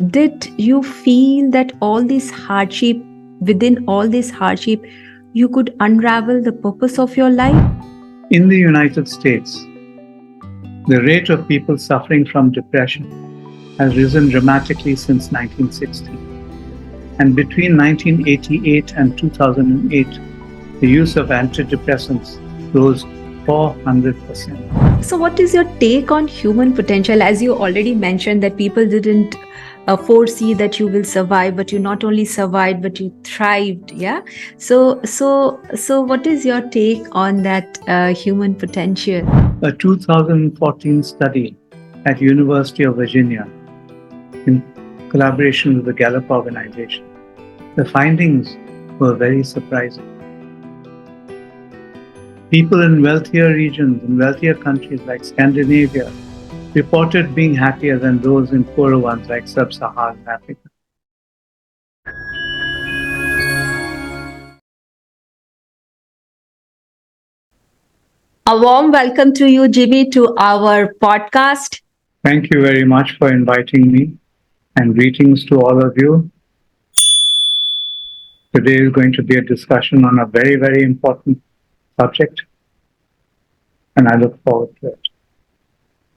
did you feel that within all this hardship, you could unravel the purpose of your life? In the United States, the rate of people suffering from depression has risen dramatically since 1960. And between 1988 and 2008, the use of antidepressants rose 400%. So, what is your take on human potential? As you already mentioned, that people didn't foresee that you will survive, but you not only survived, but you thrived. Yeah. So, what is your take on that human potential? A 2014 study at University of Virginia, in collaboration with the Gallup organization, the findings were very surprising. People in wealthier regions, in wealthier countries like Scandinavia, reported being happier than those in poorer ones like Sub-Saharan Africa. A warm welcome to you, Jimmy, to our podcast. Thank you very much for inviting me, and greetings to all of you. Today is going to be a discussion on a very, very important subject, and I look forward to it.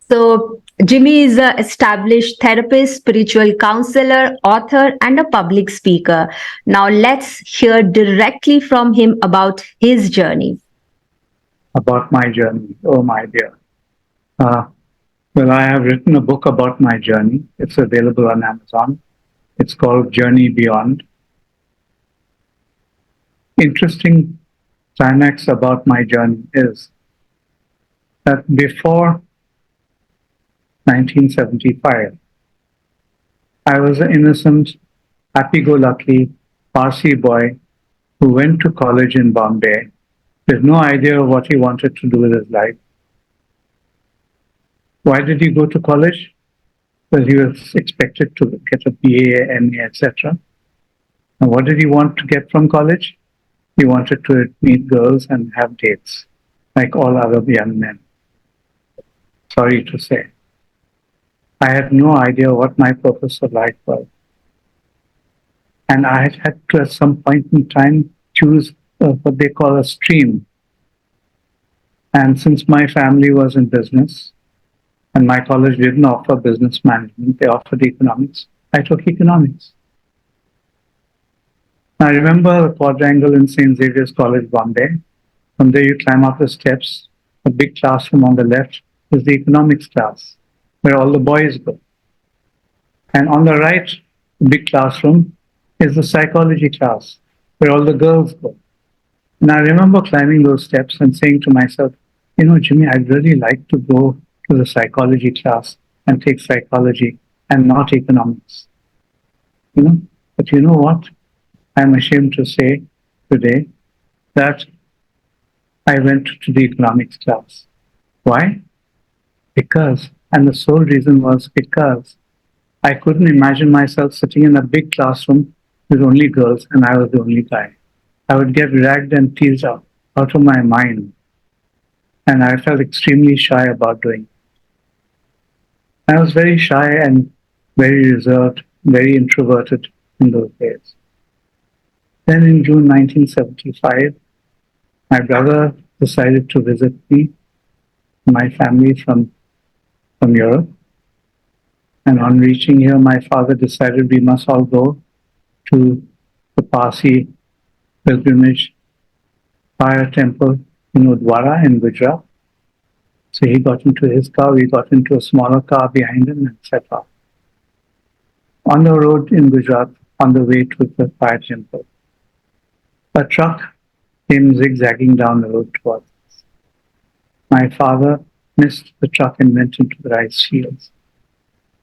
So, Jimmy is an established therapist, spiritual counselor, author, and a public speaker. Now, let's hear directly from him about his journey. About my journey, oh my dear. Well, I have written a book about my journey. It's available on Amazon. It's called Journey Beyond. Interesting climax about my journey is that before 1975, I was an innocent, happy-go-lucky Parsi boy who went to college in Bombay with no idea of what he wanted to do with his life. Why did he go to college? Well, he was expected to get a BA, MA, etc. And what did he want to get from college? He wanted to meet girls and have dates, like all other young men. Sorry to say. I had no idea what my purpose of life was. And I had to, at some point in time, choose what they call a stream. And since my family was in business, and my college didn't offer business management, they offered economics, I took economics. I remember the quadrangle in St. Xavier's College, Bombay. From there you climb up the steps. A big classroom on the left is the economics class, where all the boys go. And on the right, the big classroom is the psychology class, where all the girls go. And I remember climbing those steps and saying to myself, you know, Jimmy, I'd really like to go to the psychology class and take psychology and not economics. You know, but you know what? I'm ashamed to say today that I went to the economics class. Why? Because, and the sole reason was because I couldn't imagine myself sitting in a big classroom with only girls and I was the only guy. I would get dragged and teased out of my mind. And I felt extremely shy about doing it. I was very shy and very reserved, very introverted in those days. Then in June 1975, my brother decided to visit me, my family from Europe. And on reaching here, my father decided we must all go to the Parsi pilgrimage fire temple in Udwara in Gujarat. So he got into his car, we got into a smaller car behind him and set off. On the road in Gujarat, on the way to the fire temple, a truck came zigzagging down the road towards us. My father missed the truck and went into the rice fields.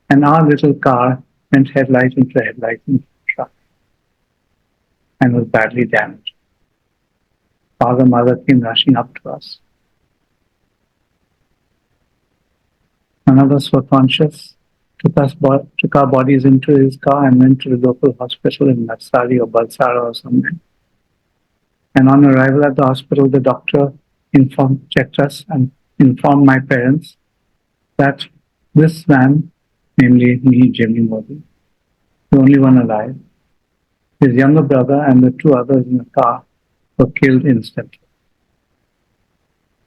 And our little car went headlight into headlight into the truck and was badly damaged. Father, mother came rushing up to us. None of us were conscious, took our bodies into his car and went to the local hospital in Narsari or Balsara or somewhere. And on arrival at the hospital, the doctor checked us and informed my parents that this man, namely me, Jimmy Mody, the only one alive. His younger brother and the two others in the car were killed instantly.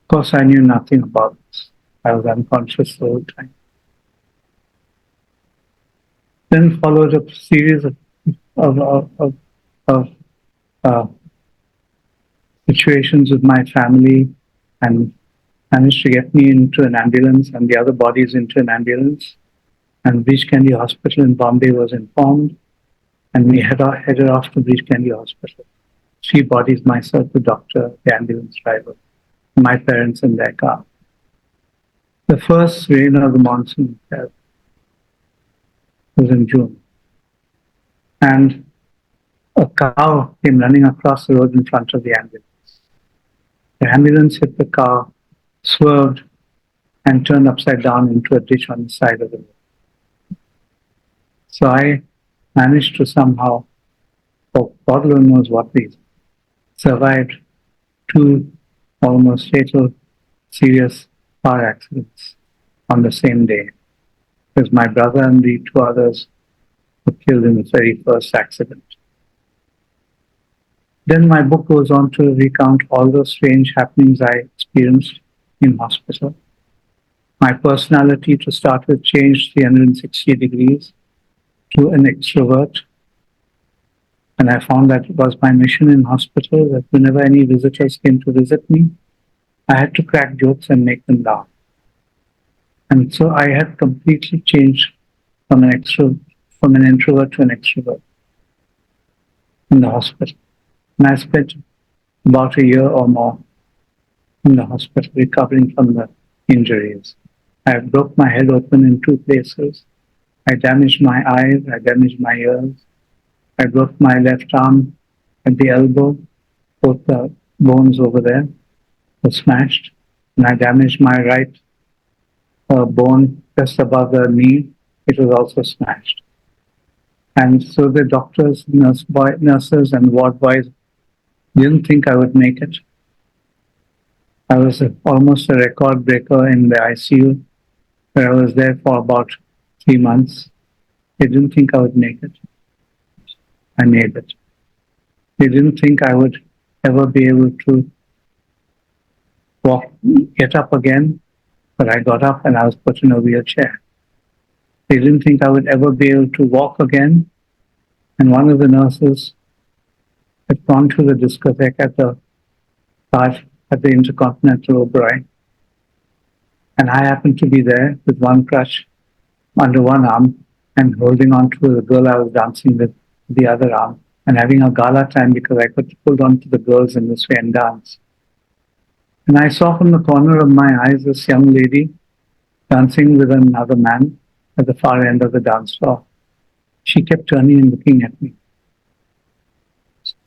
Of course, I knew nothing about this. I was unconscious the whole time. Then followed a series of, of, of, of uh, situations with my family and managed to get me into an ambulance and the other bodies into an ambulance. And Beach Candy Hospital in Bombay was informed, and we headed off to Beach Candy Hospital. Three bodies, myself, the doctor, the ambulance driver, my parents in their car. The first rain of the monsoon was in June, and a cow came running across the road in front of the ambulance. The ambulance hit the car, swerved, and turned upside down into a ditch on the side of the road. So I managed to somehow, for God alone knows what reason, survived two almost fatal, serious car accidents on the same day, because my brother and the two others were killed in the very first accident. Then my book goes on to recount all the strange happenings I experienced in hospital. My personality, to start with, changed 360 degrees to an extrovert. And I found that it was my mission in hospital that whenever any visitors came to visit me, I had to crack jokes and make them laugh. And so I had completely changed from an introvert to an extrovert in the hospital. And I spent about a year or more in the hospital recovering from the injuries. I broke my head open in two places. I damaged my eyes, I damaged my ears. I broke my left arm at the elbow, both the bones over there were smashed. And I damaged my right bone just above the knee, it was also smashed. And so the doctors, nurses, and ward boys didn't think I would make it. I was almost a record breaker in the ICU, where I was there for about 3 months. They didn't think I would make it. I made it. They didn't think I would ever be able to get up again, but I got up and I was put in a wheelchair. They didn't think I would ever be able to walk again, and one of the nurses had gone to the discotheque at the Intercontinental Oberoi, and I happened to be there with one crutch under one arm and holding on to the girl I was dancing with the other arm and having a gala time because I could hold on to the girls in this way and dance. And I saw from the corner of my eyes this young lady dancing with another man at the far end of the dance floor. She kept turning and looking at me.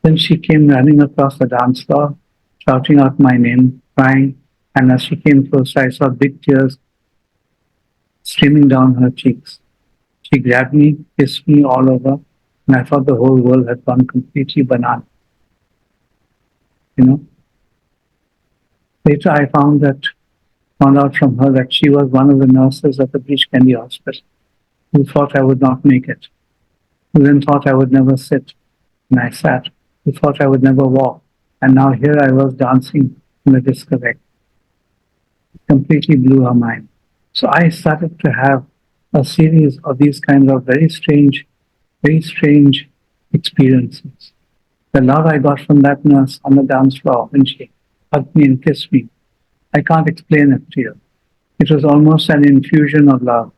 Then she came running across the dance floor, shouting out my name, crying, and as she came closer, I saw big tears streaming down her cheeks. She grabbed me, kissed me all over, and I thought the whole world had gone completely banana. You know? Later, I found out from her that she was one of the nurses at the Beach Candy Hospital who thought I would not make it, who then thought I would never sit, and I sat, who thought I would never walk, and now here I was dancing in the discotheque. It completely blew her mind. So I started to have a series of these kinds of very strange experiences. The love I got from that nurse on the dance floor when she hugged me and kissed me, I can't explain it to you. It was almost an infusion of love,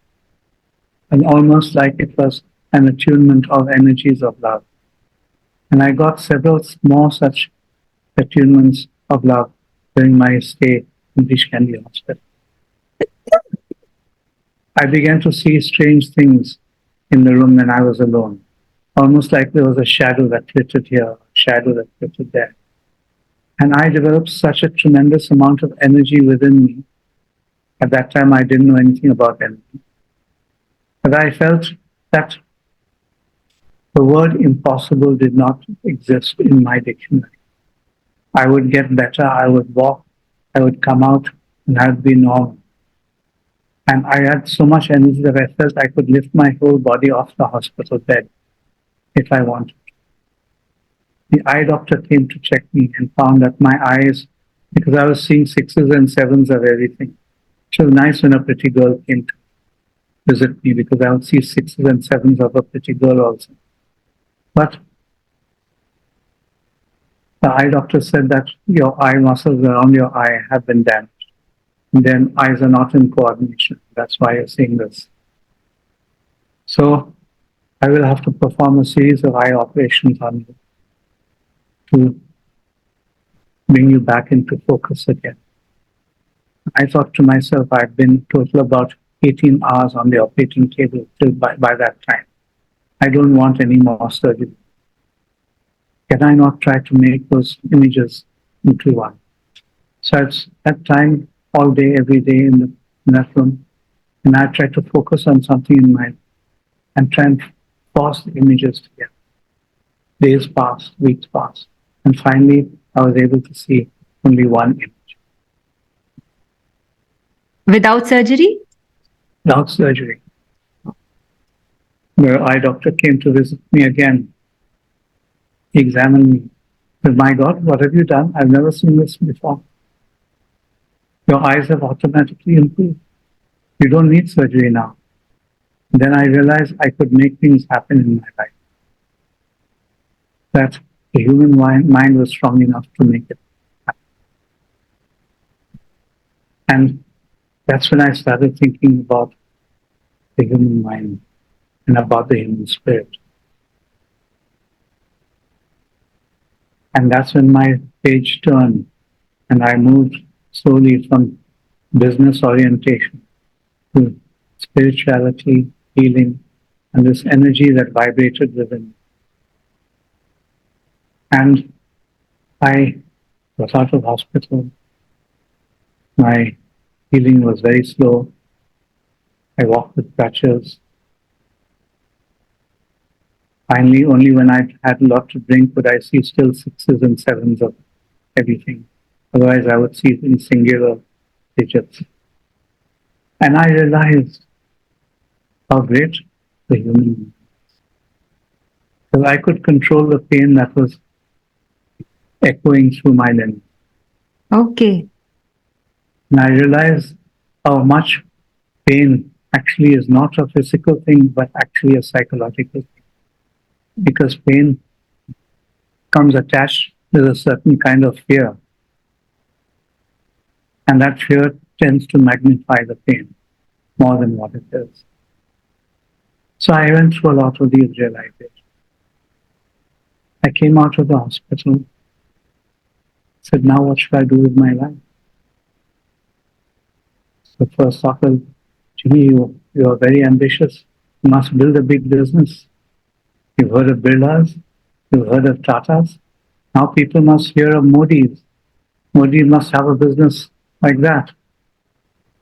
and almost like it was an attunement of energies of love. And I got several more such attunements of love during my stay in Beach Candy Hospital. I began to see strange things in the room when I was alone, almost like there was a shadow that flitted here, a shadow that flitted there. And I developed such a tremendous amount of energy within me. At that time, I didn't know anything about energy. But I felt that the word impossible did not exist in my dictionary. I would get better, I would walk, I would come out, and I would be normal. And I had so much energy that I felt I could lift my whole body off the hospital bed if I wanted. The eye doctor came to check me and found that my eyes, because I was seeing sixes and sevens of everything. It was nice when a pretty girl came to visit me because I would see sixes and sevens of a pretty girl also. But the eye doctor said that your eye muscles around your eye have been damaged. And then eyes are not in coordination. That's why you're seeing this. So I will have to perform a series of eye operations on you to bring you back into focus again. I thought to myself, I've been total about 18 hours on the operating table till by that time. I don't want any more surgery. Can I not try to make those images into one? So it's that time all day, every day in that room, and I try to focus on something in mind and try and force the images together. Days passed, weeks passed, and finally I was able to see only one image. Without surgery? Without surgery. The eye doctor came to visit me again. He examined me. Said, my God, what have you done? I've never seen this before. Your eyes have automatically improved. You don't need surgery now. Then I realized I could make things happen in my life. That the human mind was strong enough to make it happen. And that's when I started thinking about the human mind and about the human spirit. And that's when my page turned and I moved slowly from business orientation to spirituality, healing, and this energy that vibrated within me. And I got out of hospital. My healing was very slow. I walked with crutches. Finally, only when I had a lot to drink would I see still sixes and sevens of everything. Otherwise, I would see it in singular digits. And I realized how great the human is. Because I could control the pain that was echoing through my limbs. Okay. And I realized how much pain actually is not a physical thing, but actually a psychological thing. Because pain comes attached with a certain kind of fear. And that fear tends to magnify the pain more than what it is. So I went through a lot of these realizations. I came out of the hospital, said, now what should I do with my life? So first thought, well, Jimmy, you are very ambitious. You must build a big business. You've heard of Birlas, you've heard of Tatas. Now people must hear of Modys. Mody must have a business like that.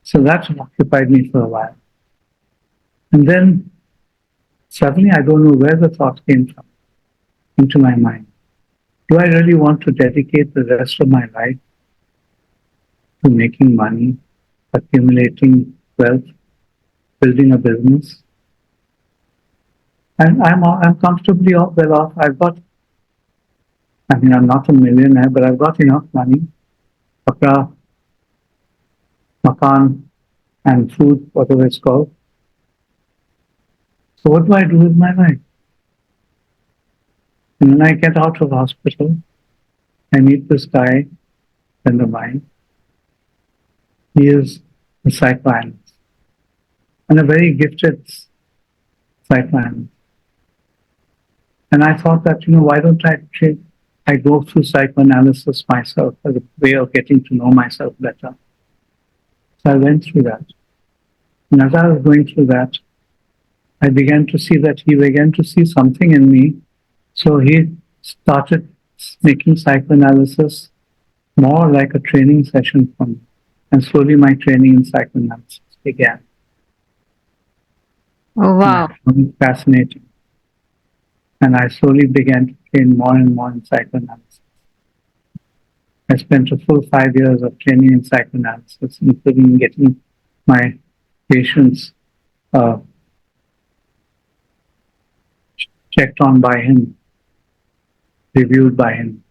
So that occupied me for a while. And then suddenly, I don't know where the thought came from into my mind. Do I really want to dedicate the rest of my life to making money, accumulating wealth, building a business? And I'm comfortably well off. I'm not a millionaire, but I've got enough money. Kapra, makan, and food, whatever it's called. So what do I do with my life? And when I get out of hospital, I meet this guy, friend of mine. He is a psychoanalyst and a very gifted psychoanalyst. And I thought that, why don't I go through psychoanalysis myself as a way of getting to know myself better. So I went through that. And as I was going through that, I began to see that he began to see something in me. So he started making psychoanalysis more like a training session for me. And slowly my training in psychoanalysis began. Oh, wow. And I found it fascinating. And I slowly began to train more and more in psychoanalysis. I spent a full 5 years of training in psychoanalysis, including getting my patients checked on by him, reviewed by him.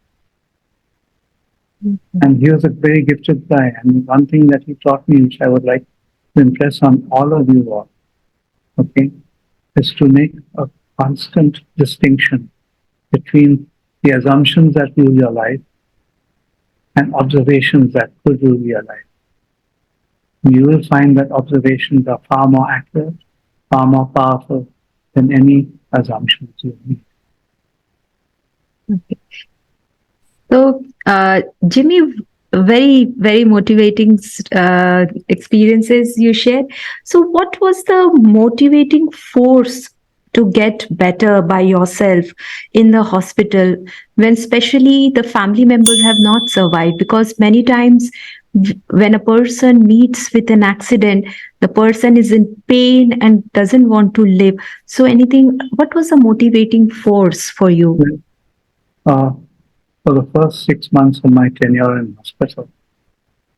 And he was a very gifted guy. And one thing that he taught me, which I would like to impress on all of you all, okay, is to make a constant distinction between the assumptions that rule your life and observations that could rule your life. You will find that observations are far more accurate, far more powerful than any assumptions you make. Okay. So, Jimmy, very, very motivating experiences you shared. So, what was the motivating force to get better by yourself in the hospital when, especially, the family members have not survived? Because many times, when a person meets with an accident, the person is in pain and doesn't want to live. So, what was the motivating force for you? Uh, for the first 6 months of my tenure in hospital,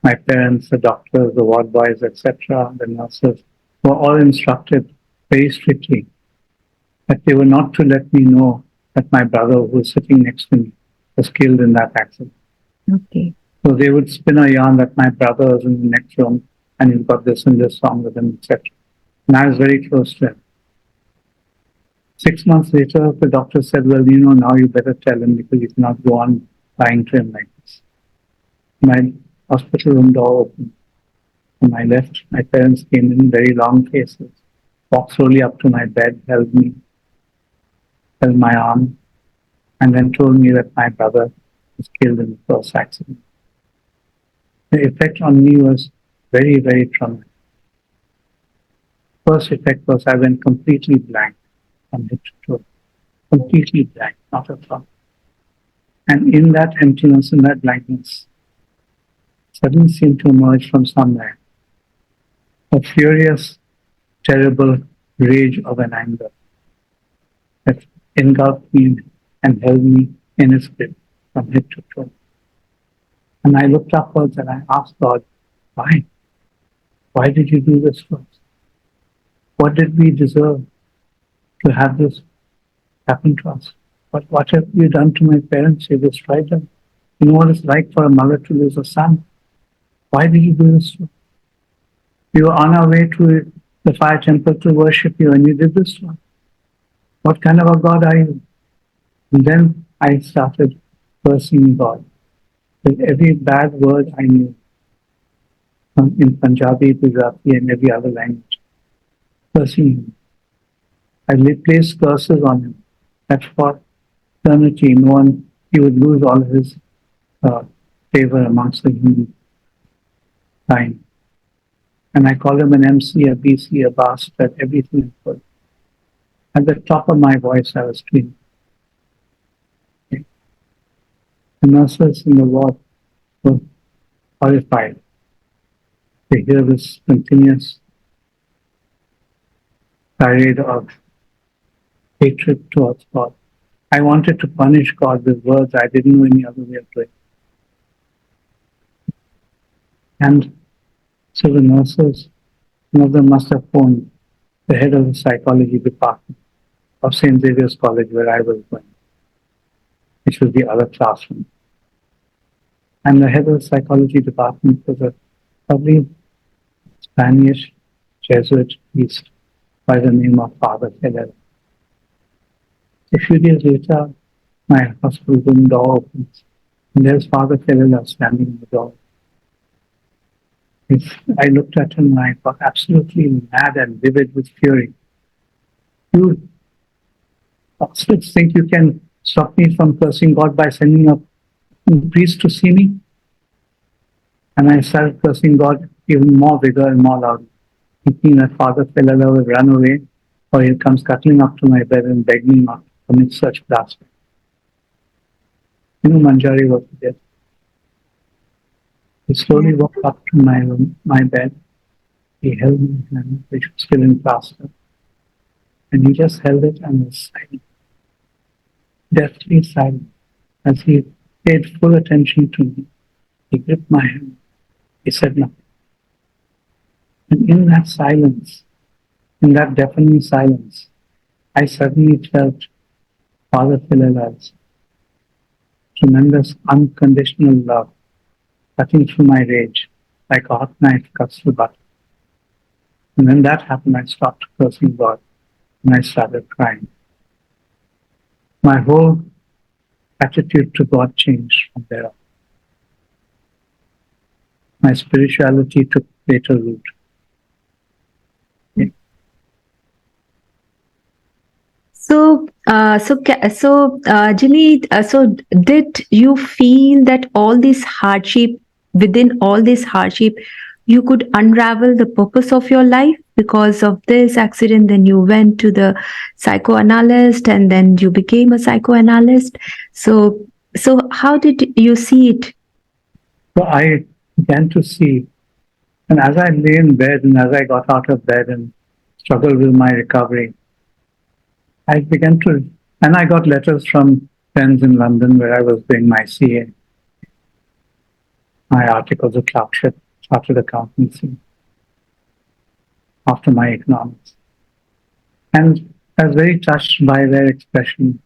my parents, the doctors, the ward boys, etc., the nurses were all instructed very strictly that they were not to let me know that my brother, who was sitting next to me, was killed in that accident. Okay. So they would spin a yarn that my brother was in the next room and he's got this and this wrong with him, etc. And I was very close to him. 6 months later, the doctor said, well, now you better tell him because you cannot go on lying to him like this. My hospital room door opened. On my left, my parents came in very long faces, walked slowly up to my bed, held me, held my arm, and then told me that my brother was killed in the first accident. The effect on me was very, very traumatic. First effect was I went completely blank from head to toe. Completely blank, not a thought. And in that emptiness, in that blankness, suddenly seemed to emerge from somewhere a furious, terrible rage of an anger that engulfed me and held me in its grip from head to toe. And I looked upwards and I asked God, why? Why did you do this to us? What did we deserve to have this happen to us? What have you done to my parents? You destroyed them. You know what it's like for a mother to lose a son. Why did you do this to us? We were on our way to the fire temple to worship you and you did this to us. What kind of a God are you? And then I started cursing God with every bad word I knew in Punjabi, Gujarati, and every other language. Cursing him. I placed curses on him that for eternity, he would lose all his favor amongst the human kind. And I called him an MC, a BC, a bastard, everything I could. At the top of my voice, I was screaming. Okay. The nurses in the ward were horrified. They hear this continuous tirade of hatred towards God. I wanted to punish God with words. I didn't know any other way of doing it. And so the nurses, some of them must have phoned the head of the psychology department of St. Xavier's College where I was going, which was the other classroom. And the head of the psychology department was a lovely Spanish Jesuit priest by the name of Father Keller. A few days later, my hospital room door opens, and there's Father Keller standing in the door. I looked at him and I got absolutely mad and livid with fury. You bastards think you can stop me from cursing God by sending a priest to see me? And I started cursing God even more vigor and more loudly, thinking that Father Keller will run away or he'll come scuttling up to my bed and beg me not to commit such blasphemy. Manjari was dead. He slowly walked up to my room, my bed. He held my hand, which was still in plaster, and he just held it and was silent, deathly silent, as he paid full attention to me. He gripped my hand. He said nothing. And in that silence, in that deafening silence, I suddenly felt Father Philadel's tremendous unconditional love cutting through my rage like a hot knife cuts through butter. And when that happened, I stopped cursing God and I started crying. My whole attitude to God changed from there on. My spirituality took greater root. Jimmy, so did you feel that all this hardship, within all this hardship, you could unravel the purpose of your life because of this accident? Then you went to the psychoanalyst, and then you became a psychoanalyst. So how did you see it? So I began to see, and as I lay in bed and as I got out of bed and struggled with my recovery, I began to, and I got letters from friends in London where I was doing my CA, my articles of clerkship, chartered accountancy, after my economics. And I was very touched by their expression.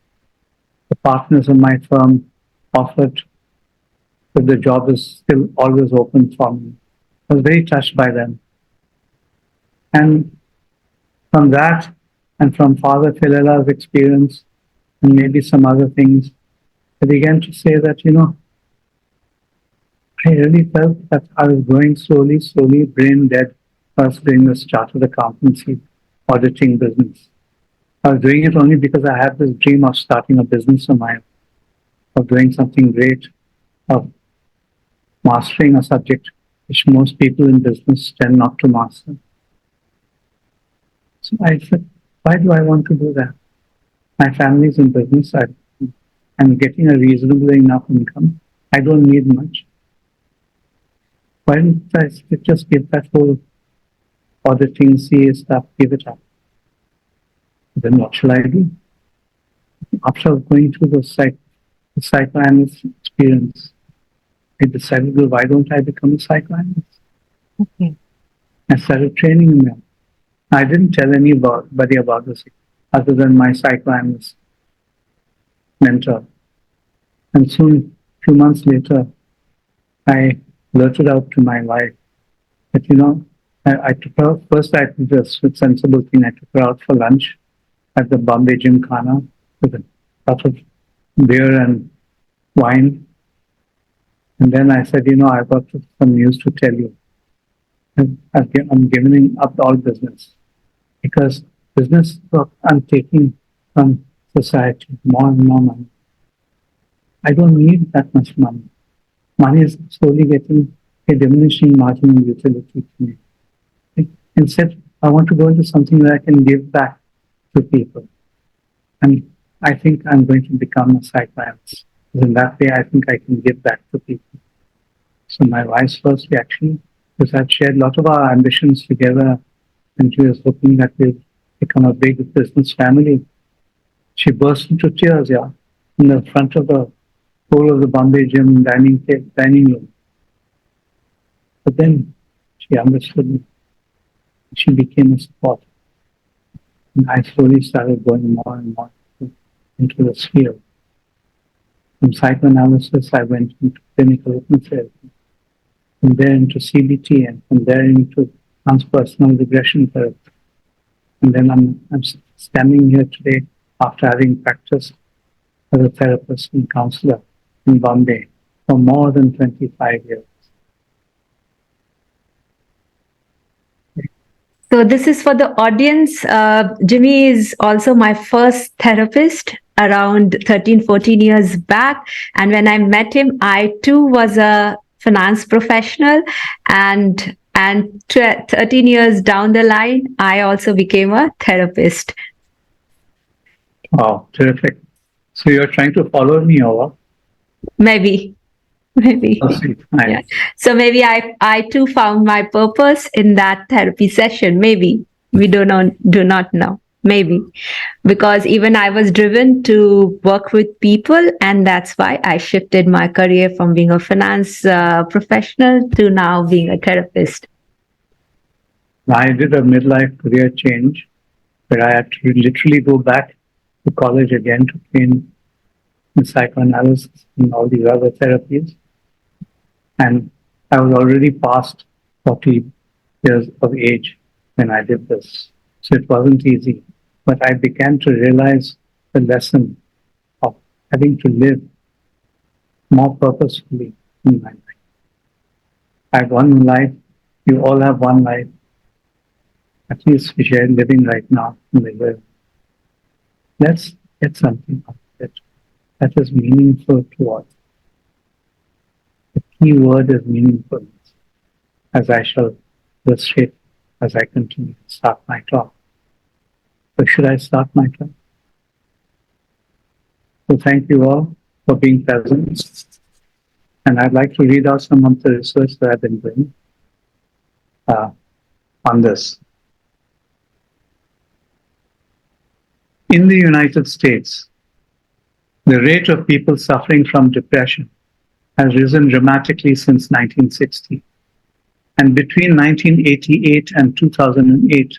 The partners of my firm offered that the job is still always open for me. I was very touched by them. And from that, and from Father Filela's experience, and maybe some other things, I began to say that, I really felt that I was going slowly, brain dead, first doing this chartered accountancy, auditing business. I was doing it only because I had this dream of starting a business of mine, of doing something great, of mastering a subject which most people in business tend not to master. So I said, why do I want to do that? My family's in business. I'm getting a reasonable enough income. I don't need much. Why don't I just give that whole auditing CA stuff, give it up? Then what shall I do? After going through the psychoanalyst experience, I decided, well, why don't I become a psychoanalyst? Okay. I started training in them. I didn't tell anybody about this other than my psychoanalyst mentor. And soon, a few months later, I blurted out to my wife that, I took her, first I did a sensible thing. I took her out for lunch at the Bombay Gymkhana with a lot of beer and wine. And then I said, I've got some news to tell you. I'm giving up all business because business I'm taking from society more and more money. I don't need that much money. Money is slowly getting a diminishing marginal utility to me. Instead, I want to go into something that I can give back to people. And I think I'm going to become a psychiatrist. In that way, I think I can give back to people. So my wife's first reaction was I'd shared a lot of our ambitions together, and she was hoping that we'd become a big business family. She burst into tears, in the front of the whole of the Bombay Gym dining room. But then she understood me. She became a support. And I slowly started going more and more into this field. From psychoanalysis, I went into clinical hypnotherapy, from there into CBT, and from there into transpersonal regression therapy. And then I'm standing here today after having practiced as a therapist and counselor in Bombay for more than 25 years. So this is for the audience. Jimmy is also my first therapist around 13, 14 years back. And when I met him, I too was a finance professional. And 13 years down the line, I also became a therapist. Wow, terrific. So you're trying to follow me over? Maybe. Nice. Yeah. So maybe I too found my purpose in that therapy session. Maybe we do not know. Maybe because even I was driven to work with people, and that's why I shifted my career from being a finance professional to now being a therapist. I did a midlife career change where I had to literally go back to college again to train in psychoanalysis and all these other therapies. And I was already past 40 years of age when I did this. So it wasn't easy. But I began to realize the lesson of having to live more purposefully in my life. I have one life. You all have one life. At least we share living right now in the world. Let's get something out of it that is meaningful to us. The key word is meaningfulness, as I shall illustrate as I continue to start my talk. So should I start my talk? So thank you all for being present. And I'd like to read out some of the research that I've been doing on this. In the United States, the rate of people suffering from depression has risen dramatically since 1960. And between 1988 and 2008,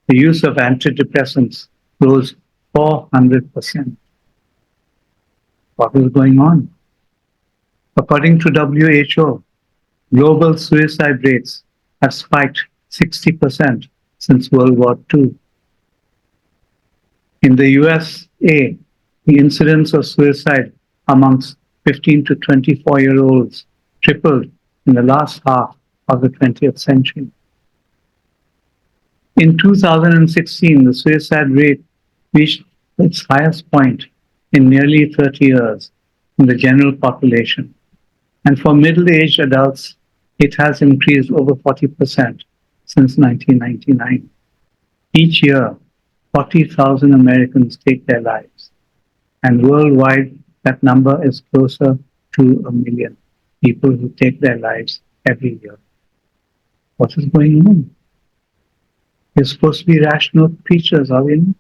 the use of antidepressants rose 400%. What is going on? According to WHO, global suicide rates have spiked 60% since World War II. In the USA, the incidence of suicide amongst 15 to 24-year-olds tripled in the last half of the 20th century. In 2016, the suicide rate reached its highest point in nearly 30 years in the general population. And for middle-aged adults, it has increased over 40% since 1999. Each year, 40,000 Americans take their lives. And worldwide, that number is closer to 1 million people who take their lives every year. What is going on? We're supposed to be rational creatures, are we not?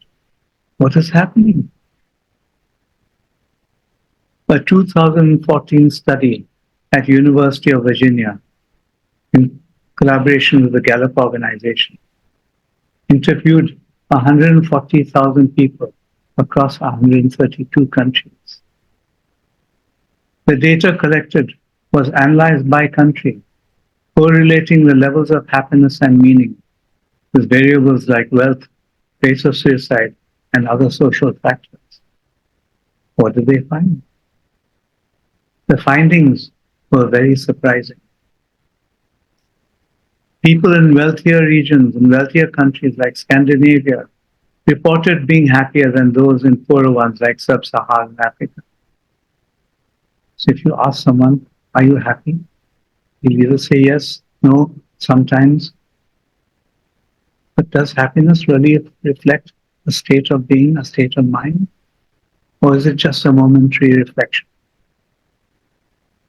What is happening? A 2014 study at University of Virginia, in collaboration with the Gallup organization, interviewed 140,000 people across 132 countries. The data collected was analyzed by country, correlating the levels of happiness and meaning with variables like wealth, rates of suicide, and other social factors. What did they find? The findings were very surprising. People in wealthier regions, in wealthier countries like Scandinavia, reported being happier than those in poorer ones like Sub-Saharan Africa. So if you ask someone, are you happy? He'll either say yes, no, sometimes. But does happiness really reflect a state of being, a state of mind? Or is it just a momentary reflection?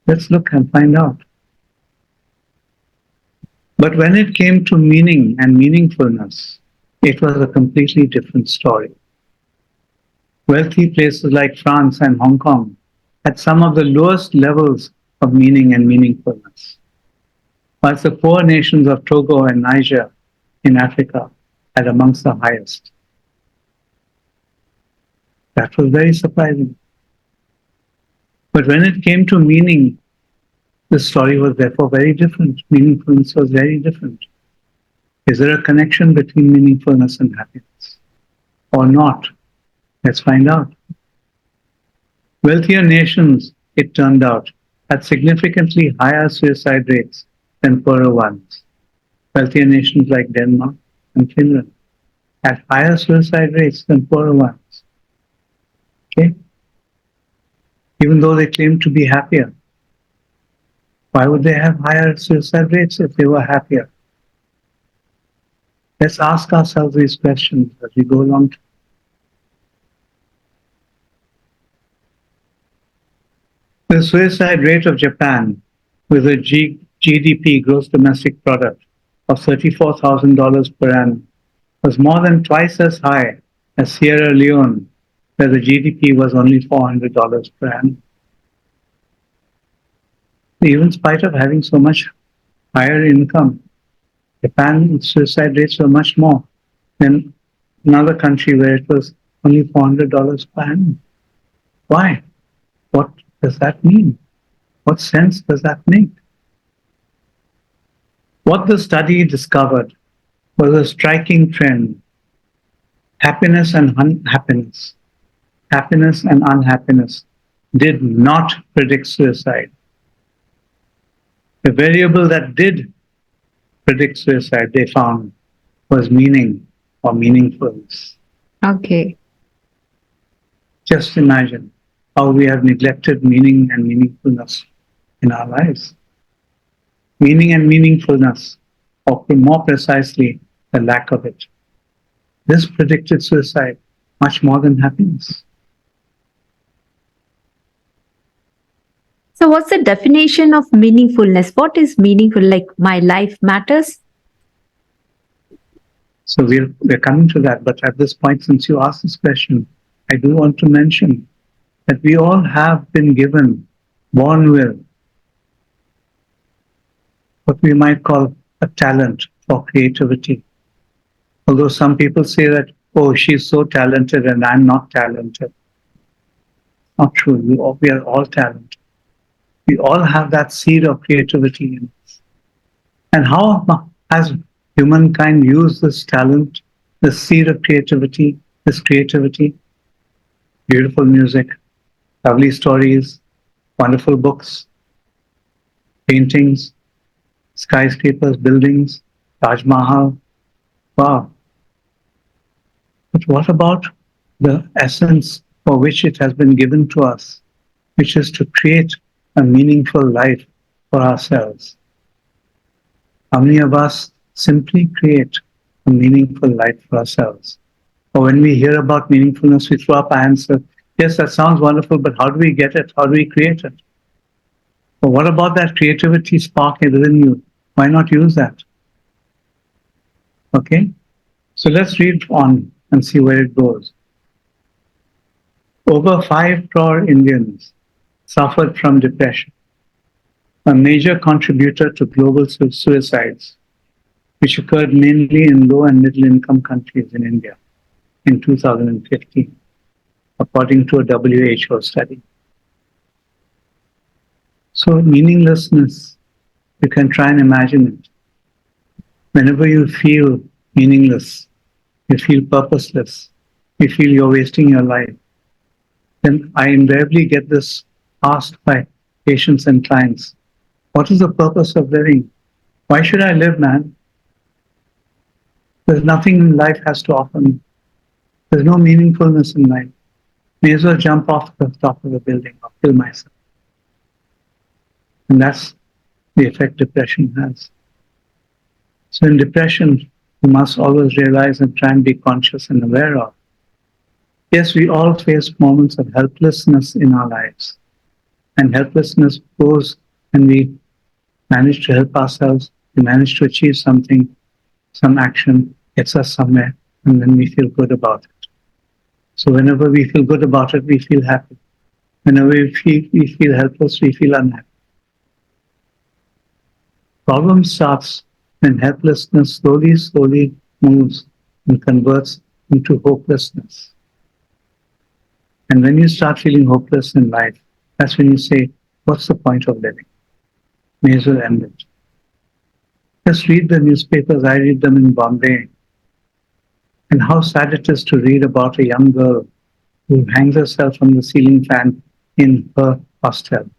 Let's look and find out. But when it came to meaning and meaningfulness, it was a completely different story. Wealthy places like France and Hong Kong had some of the lowest levels of meaning and meaningfulness, whilst the poor nations of Togo and Niger in Africa had amongst the highest. That was very surprising. But when it came to meaning, the story was therefore very different. Meaningfulness was very different. Is there a connection between meaningfulness and happiness? Or not? Let's find out. Wealthier nations, it turned out, had significantly higher suicide rates than poorer ones. Wealthier nations like Denmark and Finland had higher suicide rates than poorer ones. Okay? Even though they claimed to be happier. Why would they have higher suicide rates if they were happier? Let's ask ourselves these questions as we go along. The suicide rate of Japan, with a GDP, gross domestic product, of $34,000 per annum, was more than twice as high as Sierra Leone, where the GDP was only $400 per annum. Even in spite of having so much higher income, Japan's suicide rates were much more than another country where it was only $400 per annum. Why? What does that mean? What sense does that make? What the study discovered was a striking trend: happiness and unhappiness, happiness and unhappiness did not predict suicide. The variable that did predict suicide, they found, was meaning or meaningfulness. Okay. Just imagine how we have neglected meaning and meaningfulness in our lives. Meaning and meaningfulness, or more precisely, the lack of it. This predicted suicide much more than happiness. So, what's the definition of meaningfulness? What is meaningful? Like, my life matters? So we're coming to that. But at this point, since you asked this question, I do want to mention that we all have been given, born with, what we might call a talent for creativity. Although some people say that, oh, she's so talented and I'm not talented. Not true. We are all talented. We all have that seed of creativity in us. And how has humankind used this talent, this seed of creativity, this creativity? Beautiful music, lovely stories, wonderful books, paintings, skyscrapers, buildings, Taj Mahal. Wow. But what about the essence for which it has been given to us, which is to create a meaningful life for ourselves? How many of us simply create a meaningful life for ourselves? Or when we hear about meaningfulness, we throw up our hands and say, yes, that sounds wonderful, but how do we get it? How do we create it? Or what about that creativity spark within you? Why not use that? Okay? So let's read on and see where it goes. Over 5 crore Indians suffered from depression, a major contributor to global suicides, which occurred mainly in low and middle income countries in India in 2015, according to a WHO study. So meaninglessness, you can try and imagine it. Whenever you feel meaningless, you feel purposeless, you feel you're wasting your life, then I invariably get this asked by patients and clients, what is the purpose of living? Why should I live, man? There's nothing life has to offer me. There's no meaningfulness in life. May as well jump off the top of the building or kill myself. And that's the effect depression has. So in depression, we must always realize and try and be conscious and aware of. Yes, we all face moments of helplessness in our lives. And helplessness goes when we manage to help ourselves, we manage to achieve something, some action gets us somewhere, and then we feel good about it. So whenever we feel good about it, we feel happy. Whenever we feel helpless, we feel unhappy. Problem starts when helplessness slowly moves and converts into hopelessness. And when you start feeling hopeless in life, that's when you say, what's the point of living? May as well end it. Just read the newspapers. I read them in Bombay. And how sad it is to read about a young girl who hangs herself from the ceiling fan in her hostel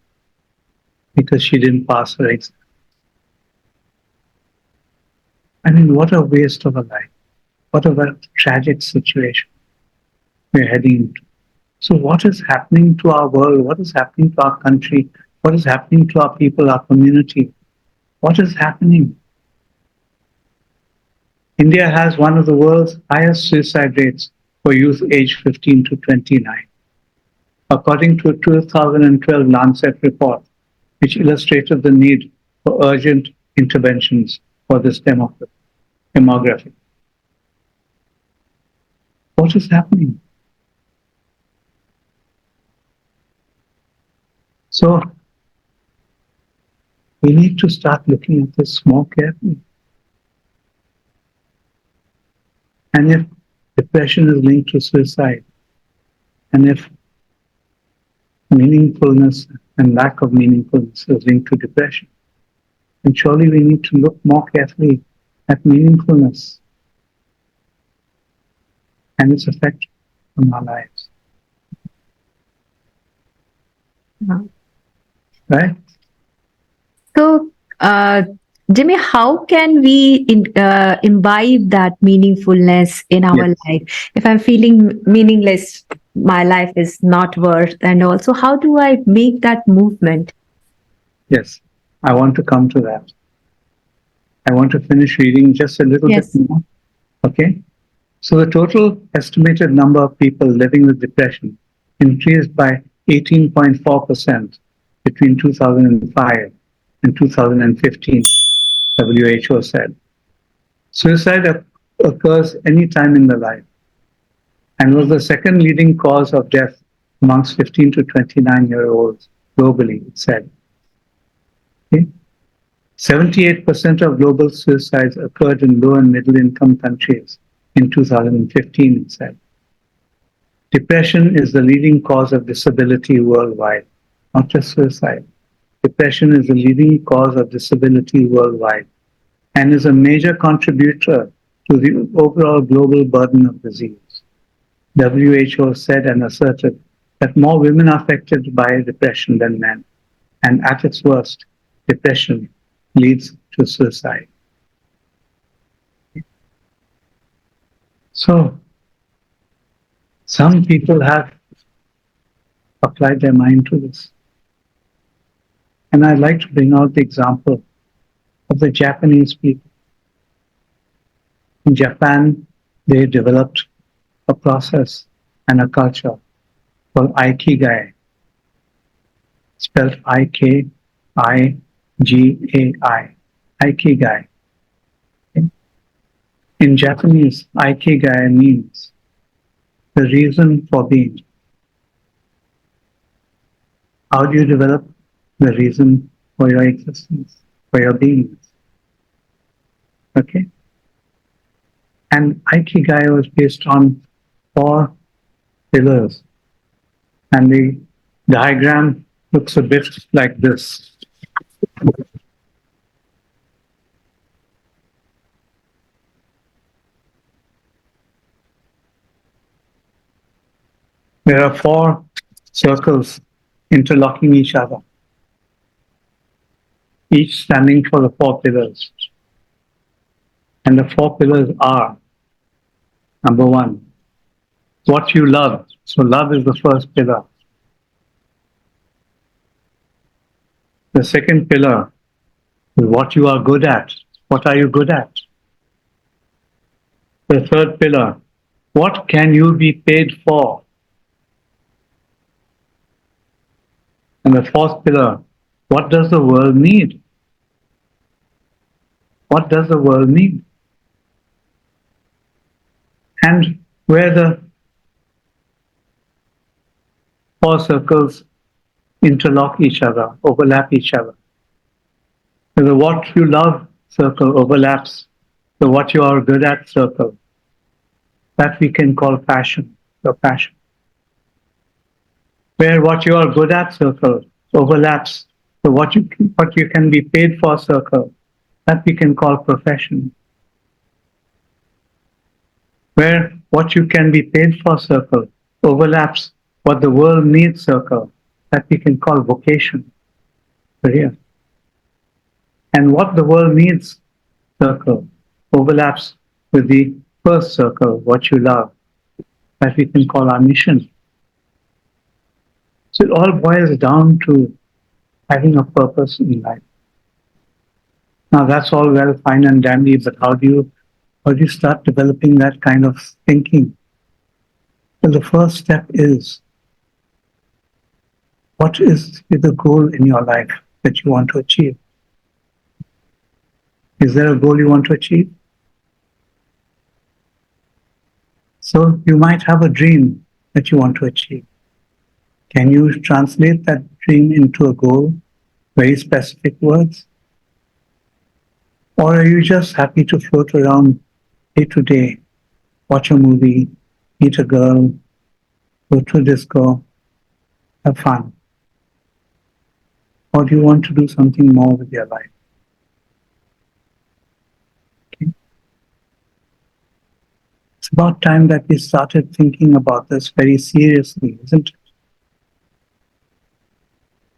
because she didn't pass her exam. I mean, what a waste of a life. What a tragic situation we're heading into. So what is happening to our world? What is happening to our country? What is happening to our people, our community? What is happening? India has one of the world's highest suicide rates for youth aged 15 to 29, according to a 2012 Lancet report, which illustrated the need for urgent interventions for this demographic. What is happening? So we need to start looking at this more carefully. And if depression is linked to suicide, And if meaningfulness and lack of meaningfulness is linked to depression, then surely we need to look more carefully at meaningfulness and its effect on our lives. Right? So, Jimmy, how can we imbibe that meaningfulness in our Yes. life? If I'm feeling meaningless, my life is not worth. And also, how do I make that movement? Yes. I want to come to that. I want to finish reading just a little bit Yes. more. Okay. So the total estimated number of people living with depression increased by 18.4% between 2005 and 2015, WHO said. Suicide occurs any time in the life and was the second leading cause of death amongst 15 to 29-year-olds globally, it said. Okay? 78% of global suicides occurred in low and middle income countries in 2015, it said. Depression is the leading cause of disability worldwide, not just suicide. Depression is the leading cause of disability worldwide and is a major contributor to the overall global burden of disease. WHO said and asserted that more women are affected by depression than men, and at its worst, depression leads to suicide. So, some people have applied their mind to this. And I'd like to bring out the example of the Japanese people. In Japan, they developed a process and a culture called Ikigai, spelled Ikigai, Ikigai. In Japanese, Ikigai means the reason for being. How do you develop the reason for your existence, for your being? Okay? And Ikigai was based on 4 pillars. And the diagram looks a bit like this. There are 4 circles interlocking each other, each standing for the 4 pillars. And the 4 pillars are, number 1, what you love. So love is the first pillar. The second pillar is what you are good at. What are you good at? The third pillar, what can you be paid for? And the fourth pillar, what does the world need? What does the world need? And where the 4 circles interlock each other, overlap each other. So the what you love circle overlaps the what you are good at circle. That we can call passion, your passion. Where what you are good at circle overlaps the what you can be paid for circle. That we can call profession. Where what you can be paid for circle overlaps what the world needs circle. That we can call vocation, career. And what the world needs circle overlaps with the first circle, what you love, that we can call our mission. So it all boils down to having a purpose in life. Now that's all well, fine and dandy, but how do you start developing that kind of thinking? Well, the first step is, what is the goal in your life that you want to achieve? Is there a goal you want to achieve? So you might have a dream that you want to achieve. Can you translate that dream into a goal, very specific words? Or are you just happy to float around day to day, watch a movie, meet a girl, go to a disco, have fun? Or do you want to do something more with your life? Okay. It's about time that we started thinking about this very seriously, isn't it?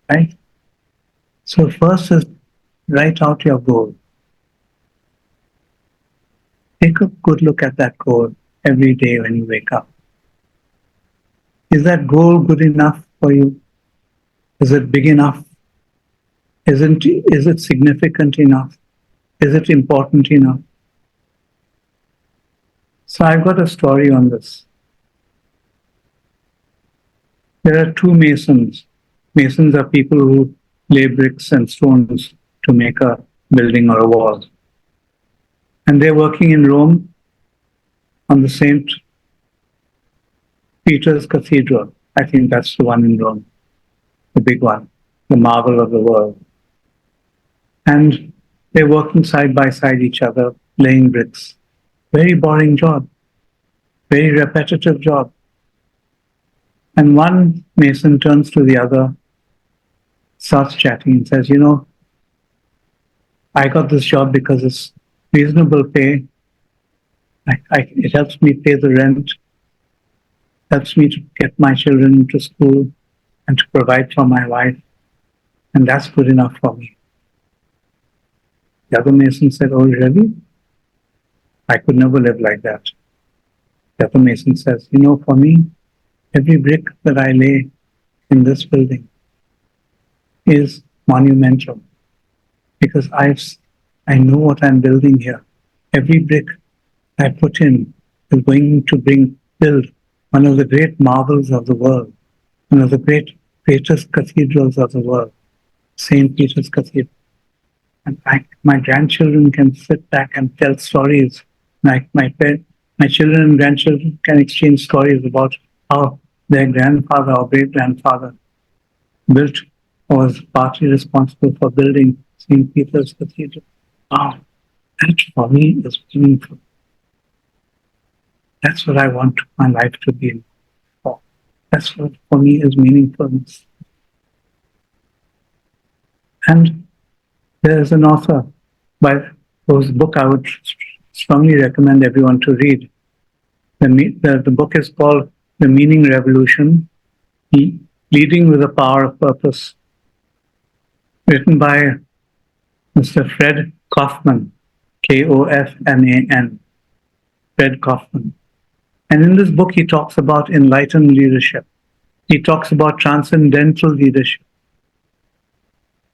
Right? So first is write out your goal. Take a good look at that goal every day when you wake up. Is that goal good enough for you? Is it big enough? Is it significant enough? Is it important enough? So I've got a story on this. There are two masons. Masons are people who lay bricks and stones to make a building or a wall. And they're working in Rome on the St. Peter's Cathedral. I think that's the one in Rome, the big one, the marvel of the world. And they're working side by side each other, laying bricks. Very boring job, very repetitive job. And one mason turns to the other, starts chatting, and says, I got this job because it's reasonable pay. It helps me pay the rent, helps me to get my children to school and to provide for my wife. And that's good enough for me. The other mason said, oh, really? I could never live like that. The other mason says, for me, every brick that I lay in this building is monumental because I know what I'm building here. Every brick I put in is going to build one of the great marvels of the world, one of the greatest cathedrals of the world, St. Peter's Cathedral. And my grandchildren can sit back and tell stories. Like my children and grandchildren can exchange stories about how their grandfather or great-grandfather built or was partly responsible for building St. Peter's Cathedral. Wow, that for me is meaningful. That's what I want my life to be for. That's what for me is meaningfulness. And there is an author by whose book I would strongly recommend everyone to read. The book is called The Meaning Revolution, Leading with a Power of Purpose, written by Mr. Fred Kaufman, Kofman, Fred Kaufman. And in this book, he talks about enlightened leadership. He talks about transcendental leadership.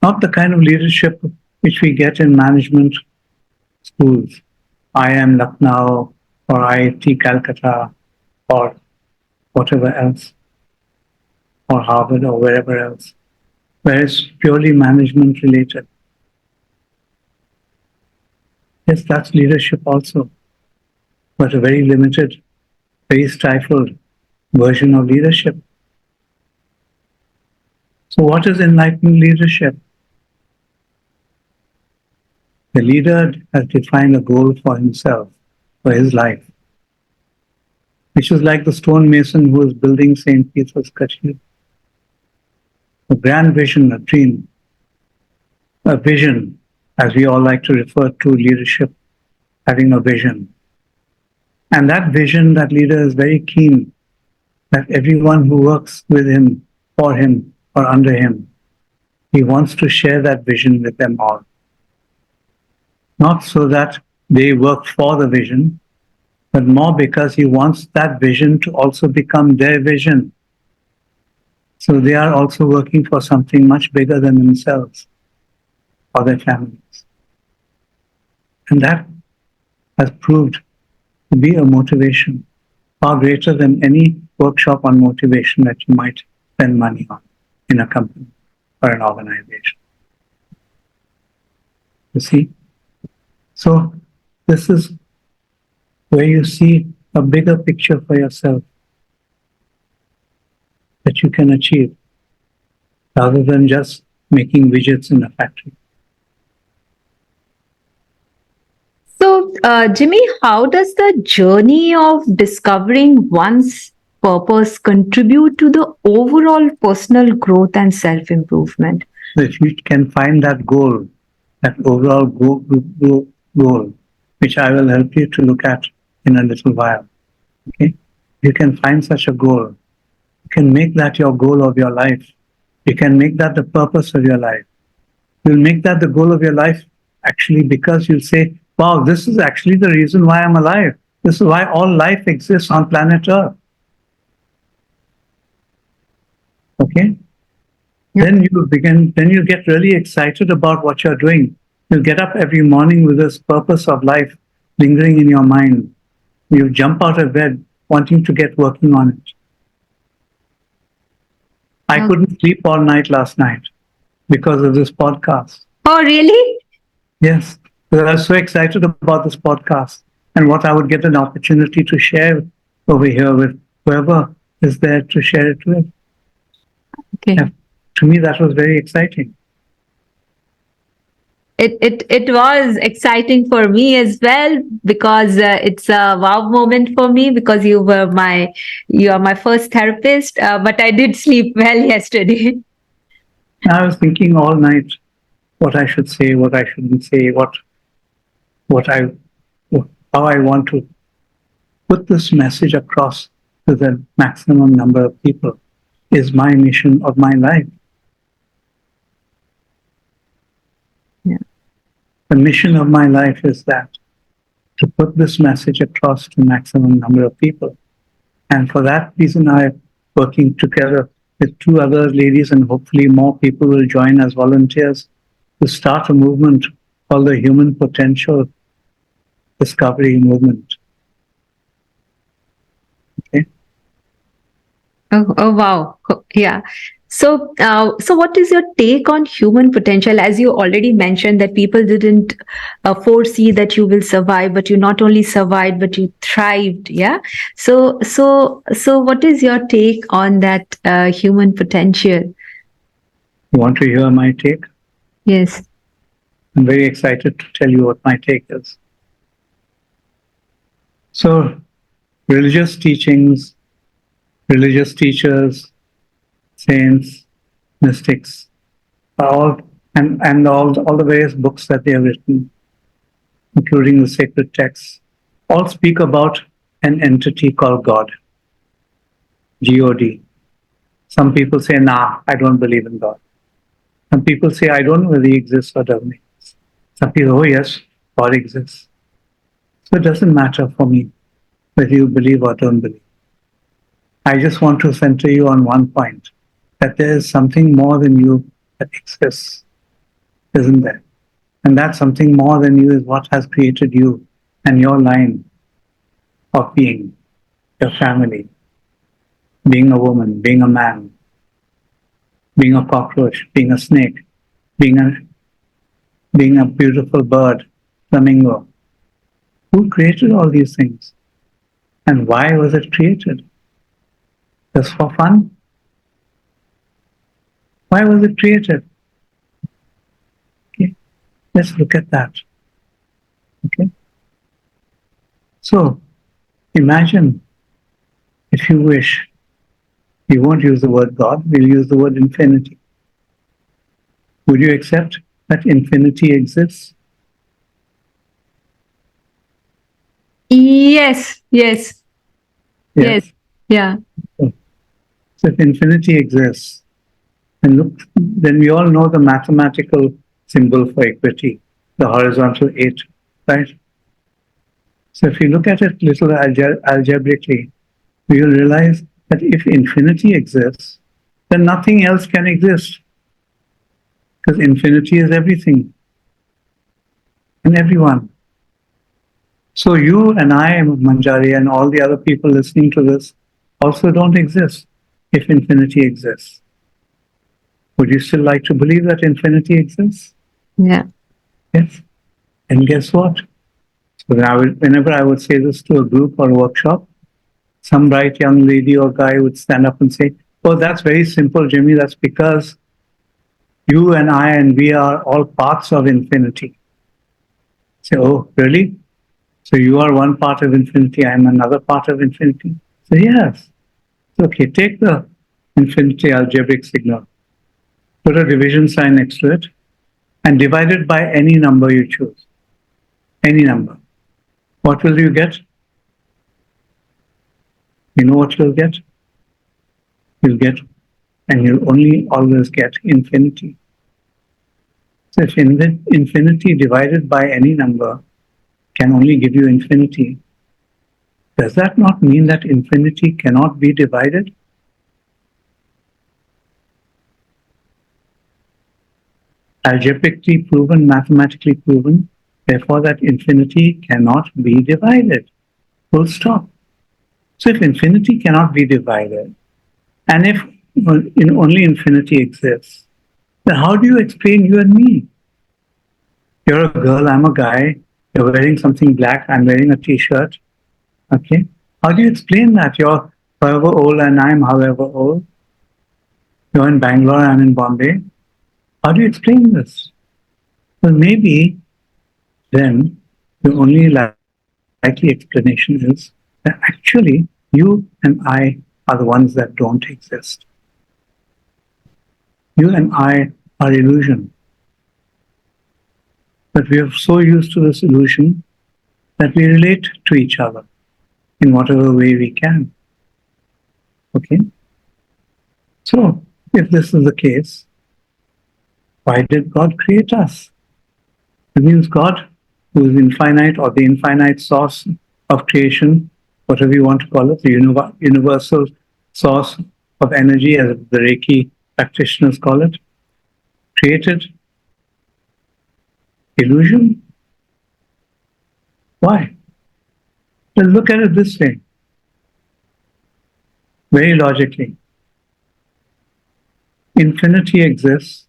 Not the kind of leadership which we get in management schools, IIM Lucknow or IIT Calcutta or whatever else, or Harvard or wherever else, where it's purely management related. Yes, that's leadership also, but a very limited, very stifled version of leadership. So what is enlightened leadership? The leader has defined a goal for himself, for his life, which is like the stonemason who is building St. Peter's Cathedral. A grand vision, a dream, a vision, as we all like to refer to leadership, having a vision. And that vision, that leader is very keen that everyone who works with him, for him, or under him, he wants to share that vision with them all. Not so that they work for the vision, but more because he wants that vision to also become their vision. So they are also working for something much bigger than themselves or their families. And that has proved to be a motivation far greater than any workshop on motivation that you might spend money on in a company or an organization. You see? So this is where you see a bigger picture for yourself that you can achieve rather than just making widgets in a factory. So, Jimmy, how does the journey of discovering one's purpose contribute to the overall personal growth and self improvement? So if you can find that goal, that overall goal, which I will help you to look at in a little while, okay? You can find such a goal. You can make that your goal of your life. You can make that the purpose of your life. You'll make that the goal of your life actually because you'll say, wow, this is actually the reason why I'm alive. This is why all life exists on planet Earth. Okay? Yeah. Then you get really excited about what you're doing. You'll get up every morning with this purpose of life lingering in your mind. You jump out of bed wanting to get working on it. I couldn't sleep all night last night because of this podcast. Oh, really? Yes, because I was so excited about this podcast and what I would get an opportunity to share over here with whoever is there to share it with. Okay. And to me, that was very exciting. It was exciting for me as well because it's a wow moment for me because you are my first therapist, but I did sleep well yesterday. I was thinking all night what I should say, what I shouldn't say, what I how I want to put this message across to the maximum number of people is my mission of my life. Yeah. The mission of my life is that to put this message across to maximum number of people. And for that reason, I'm working together with two other ladies, and hopefully more people will join as volunteers to start a movement called the Human Potential Discovery Movement. Okay. Oh wow. Yeah. So what is your take on human potential? As you already mentioned, that people didn't foresee that you will survive, but you not only survived, but you thrived. Yeah. So what is your take on that human potential? You want to hear my take? Yes. I'm very excited to tell you what my take is. So, religious teachings, religious teachers, saints, mystics, all and all the various books that they have written, including the sacred texts, all speak about an entity called God, God. Some people say, nah, I don't believe in God. Some people say, I don't know whether he exists or doesn't exist. Some people, oh yes, God exists. So it doesn't matter for me whether you believe or don't believe. I just want to center you on one point, that there is something more than you that exists, isn't there? And that something more than you is what has created you and your line of being, your family, being a woman, being a man, being a cockroach, being a snake, being a beautiful bird, flamingo. Who created all these things? And why was it created? Just for fun? Why was it created? Okay. Let's look at that. Okay. So imagine, if you wish, we won't use the word God, we'll use the word infinity. Would you accept that infinity exists? Yes. Yes. Yes. Yeah. So if infinity exists, and look, then we all know the mathematical symbol for equity, the horizontal 8, right? So if you look at it little algebraically, we will realize that if infinity exists, then nothing else can exist. Because infinity is everything and everyone. So you and I, Manjari, and all the other people listening to this also don't exist if infinity exists. Would you still like to believe that infinity exists? Yeah. Yes. And guess what? So whenever I would say this to a group or a workshop, some bright young lady or guy would stand up and say, oh, that's very simple, Jimmy. That's because you and I and we are all parts of infinity. Say, oh, really? So you are one part of infinity, I'm another part of infinity? So yes. Okay, take the infinity algebraic signal, put a division sign next to it, and divide it by any number you choose. Any number. What will you get? You know what you'll get? You'll get, and you'll only always get infinity. So if infinity divided by any number can only give you infinity, does that not mean that infinity cannot be divided? Algebraically proven, mathematically proven, therefore that infinity cannot be divided. Full stop. So if infinity cannot be divided, and if only infinity exists, then how do you explain you and me? You're a girl, I'm a guy, you're wearing something black, I'm wearing a t-shirt. Okay? How do you explain that? You're however old and I'm however old. You're in Bangalore, I'm in Bombay. How do you explain this? Well, maybe then the only likely explanation is that actually you and I are the ones that don't exist. You and I are illusion. But we are so used to this illusion that we relate to each other in whatever way we can. Okay? So, if this is the case, why did God create us? It means God, who is infinite or the infinite source of creation, whatever you want to call it, the universal source of energy, as the Reiki practitioners call it, created illusion. Why? Well, look at it this way, very logically. Infinity exists.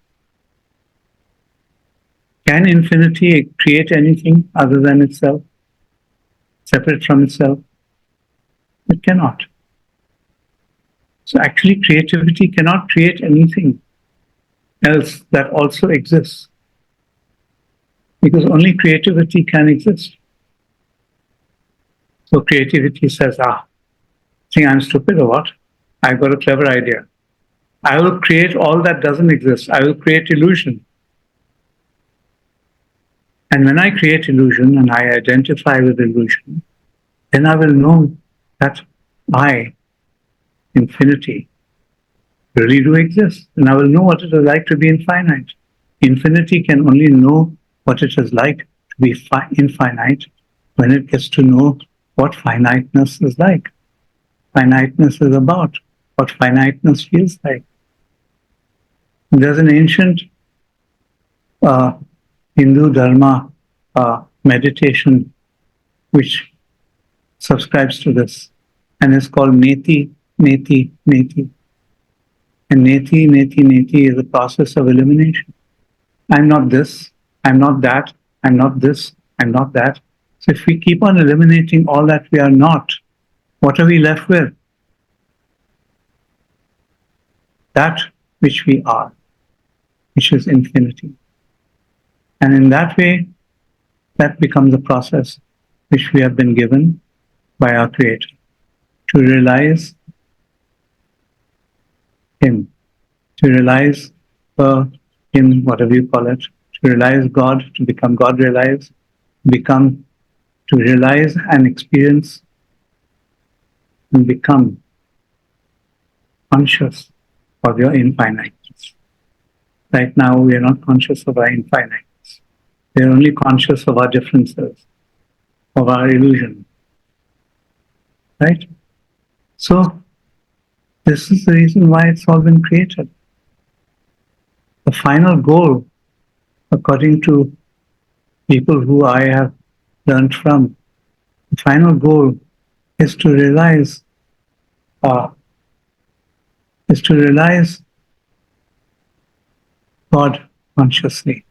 Can infinity create anything other than itself, separate from itself? It cannot. So actually, creativity cannot create anything else that also exists, because only creativity can exist. So creativity says, think I'm stupid or what? I've got a clever idea. I will create all that doesn't exist. I will create illusion. And when I create illusion and I identify with illusion, then I will know that I, infinity, really do exist. And I will know what it is like to be infinite. Infinity can only know what it is like to be infinite when it gets to know what finiteness is like. Finiteness is about, what finiteness feels like. There's an ancient Hindu Dharma meditation which subscribes to this, and it's called Neti, Neti, Neti. And Neti, Neti, Neti is a process of elimination. I'm not this, I'm not that, I'm not this, I'm not that. So if we keep on eliminating all that we are not, what are we left with? That which we are, which is infinity. And in that way, that becomes a process which we have been given by our Creator to realize Him, to realize Him, whatever you call it, to realize God, to become God realized, to realize and experience and become conscious of your infiniteness. Right now, we are not conscious of our infiniteness. We are only conscious of our differences, of our illusion. Right? So, this is the reason why it's all been created. The final goal, according to people who I have learned from, the final goal is to realize God consciously.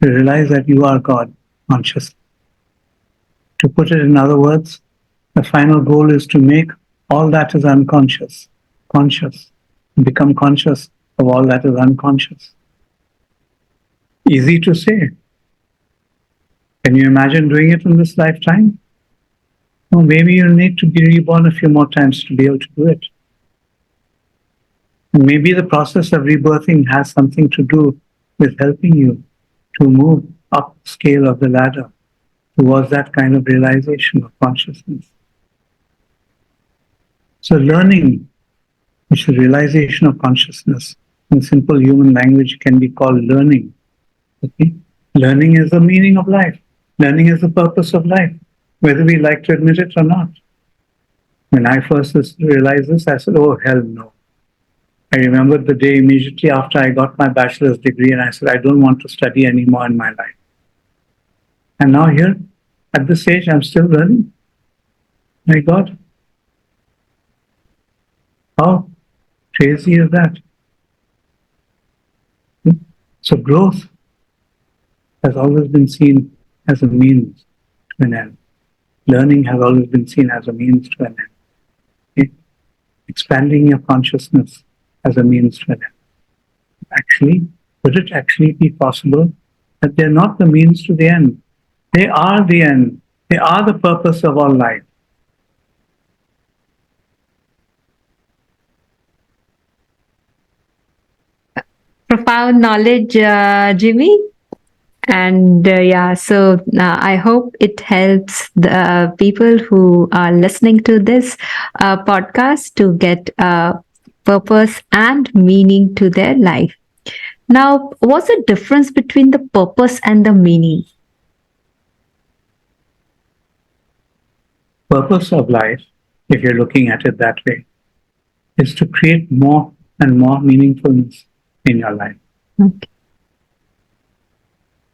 To realize that you are God consciously. To put it in other words, the final goal is to make all that is unconscious conscious, and become conscious of all that is unconscious. Easy to say. Can you imagine doing it in this lifetime? Well, maybe you'll need to be reborn a few more times to be able to do it. And maybe the process of rebirthing has something to do with helping you to move up the scale of the ladder towards that kind of realization of consciousness. So learning, which is realization of consciousness in simple human language, can be called learning. Okay? Learning is the meaning of life. Learning is the purpose of life, whether we like to admit it or not. When I first realized this, I said, oh, hell no. I remembered the day immediately after I got my bachelor's degree, and I said, I don't want to study anymore in my life. And now here, at this age, I'm still learning. My God, how crazy is that? So growth has always been seen as a means to an end. Learning has always been seen as a means to an end. Expanding your consciousness as a means to an end. Actually, would it actually be possible that they're not the means to the end? They are the end. They are the purpose of all life. Profound knowledge, Jimmy. And yeah, so I hope it helps the people who are listening to this podcast to get purpose and meaning to their life. Now, what's the difference between the purpose and the meaning? Purpose of life, if you're looking at it that way, is to create more and more meaningfulness in your life. Okay.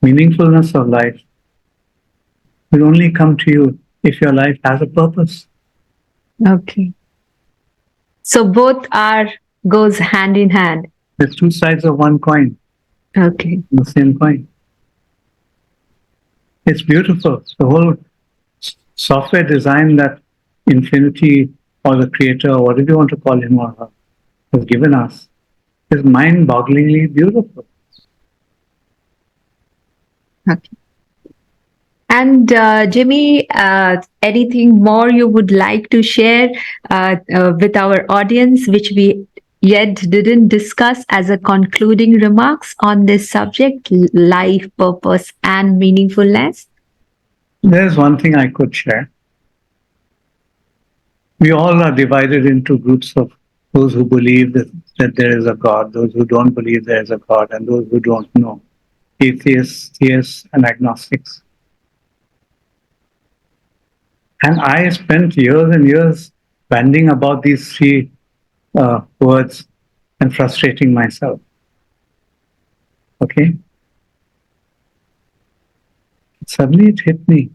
Meaningfulness of life will only come to you if your life has a purpose. Okay. So both are goes hand in hand. There's two sides of one coin. Okay. The same coin. It's beautiful. The whole software design that infinity or the creator or whatever you want to call him or her has given us is mind-bogglingly beautiful. Okay. And Jimmy, anything more you would like to share with our audience, which we yet didn't discuss as a concluding remarks on this subject, life, purpose, and meaningfulness? There's one thing I could share. We all are divided into groups of those who believe that there is a God, those who don't believe there is a God, and those who don't know. Atheists, theists, and agnostics. And I spent years and years bandying about these three words and frustrating myself. Okay? Suddenly it hit me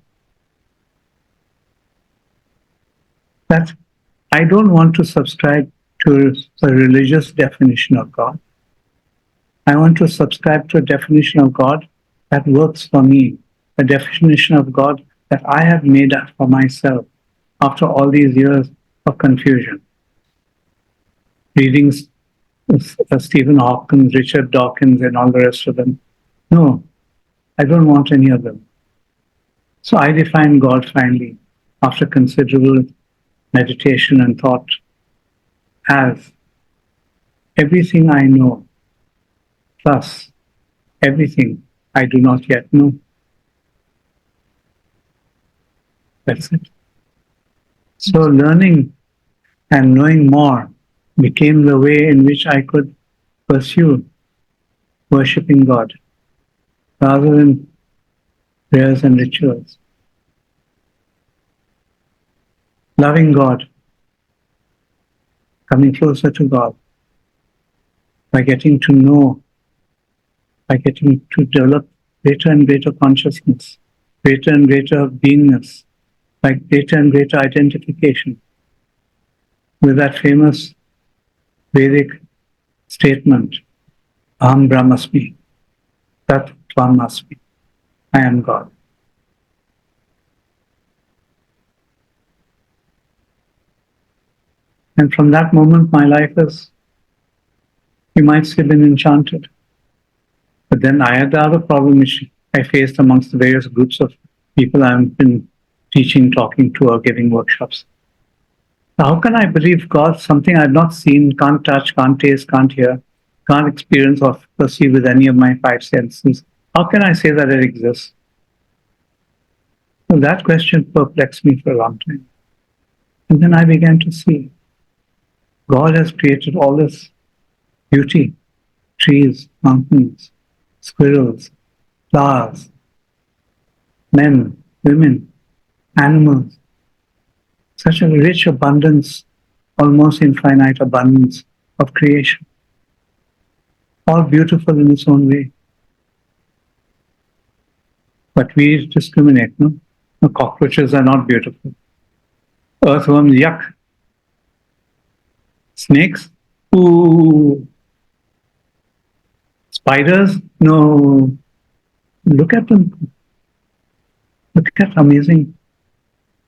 that I don't want to subscribe to a religious definition of God. I want to subscribe to a definition of God that works for me, a definition of God that I have made up for myself after all these years of confusion. Reading Stephen Hawking, Richard Dawkins, and all the rest of them. No, I don't want any of them. So I define God finally, after considerable meditation and thought, as everything I know, plus everything I do not yet know. That's it. So learning and knowing more became the way in which I could pursue worshipping God rather than prayers and rituals. Loving God, coming closer to God by getting to know, by getting to develop greater and greater consciousness, greater and greater beingness, by greater and greater identification with that famous Vedic statement, Aham Brahmasmi, Tat Tvam Asmi, I am God. And from that moment, my life is, you might say, been enchanted. But then I had the other problem which I faced amongst the various groups of people I've been teaching, talking to, or giving workshops. How can I believe God, something I've not seen, can't touch, can't taste, can't hear, can't experience or perceive with any of my five senses? How can I say that it exists? Well, that question perplexed me for a long time. And then I began to see God has created all this beauty, trees, mountains, squirrels, flowers, men, women, animals, such a rich abundance, almost infinite abundance of creation, all beautiful in its own way. But we discriminate, no? The cockroaches are not beautiful. Earthworms, yuck. Snakes, ooh. Spiders, no. Look at them. Look at amazing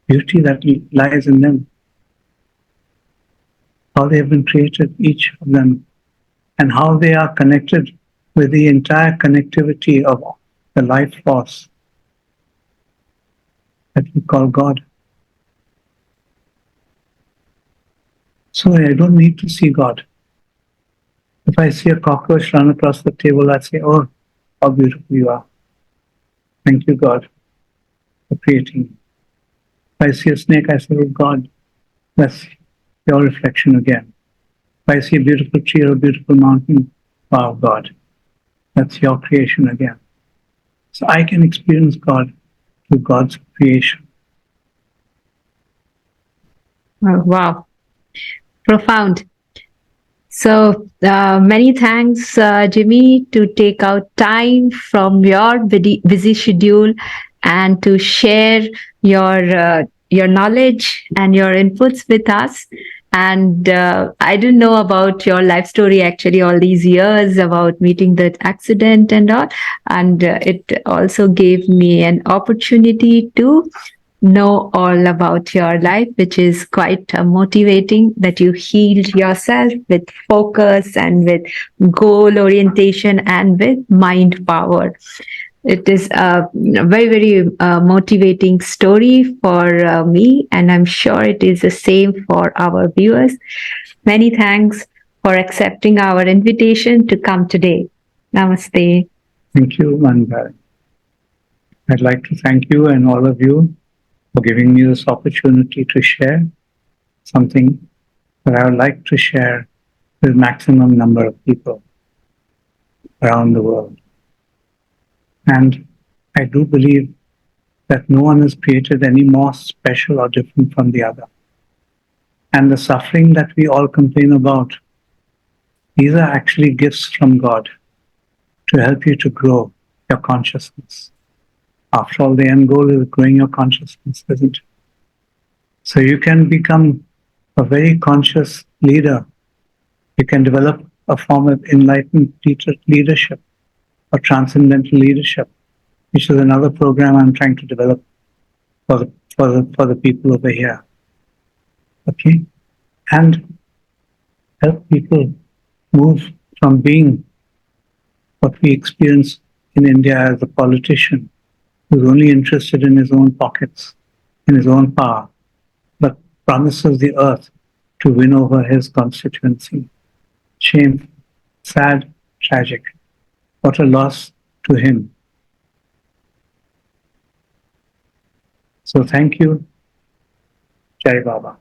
beauty that lies in them. How they have been created, each of them, and how they are connected with the entire connectivity of the life force that we call God. So I don't need to see God. If I see a cockroach run across the table, I say, oh, how beautiful you are. Thank you, God, for creating me. If I see a snake, I say, oh, God, that's your reflection again. If I see a beautiful tree or a beautiful mountain, wow, God, that's your creation again. So I can experience God through God's creation. Oh, wow, profound. So many thanks, Jimmy, to take out time from your busy schedule and to share your knowledge and your inputs with us. And I didn't know about your life story actually all these years about meeting that accident and all. And it also gave me an opportunity to know all about your life, which is quite motivating that you healed yourself with focus and with goal orientation and with mind power. It is a very, very motivating story for me, and I'm sure it is the same for our viewers. Many thanks for accepting our invitation to come today. Namaste. Thank you, Manjari. I'd like to thank you and all of you for giving me this opportunity to share something that I would like to share with maximum number of people around the world. And I do believe that no one is created any more special or different from the other. And the suffering that we all complain about, these are actually gifts from God to help you to grow your consciousness. After all, the end goal is growing your consciousness, isn't it? So you can become a very conscious leader. You can develop a form of enlightened leadership or transcendental leadership, which is another program I'm trying to develop for the people over here. Okay? And help people move from being what we experience in India as a politician who's only interested in his own pockets, in his own power, but promises the earth to win over his constituency. Shameful, sad, tragic. What a loss to him. So thank you, Jai Baba.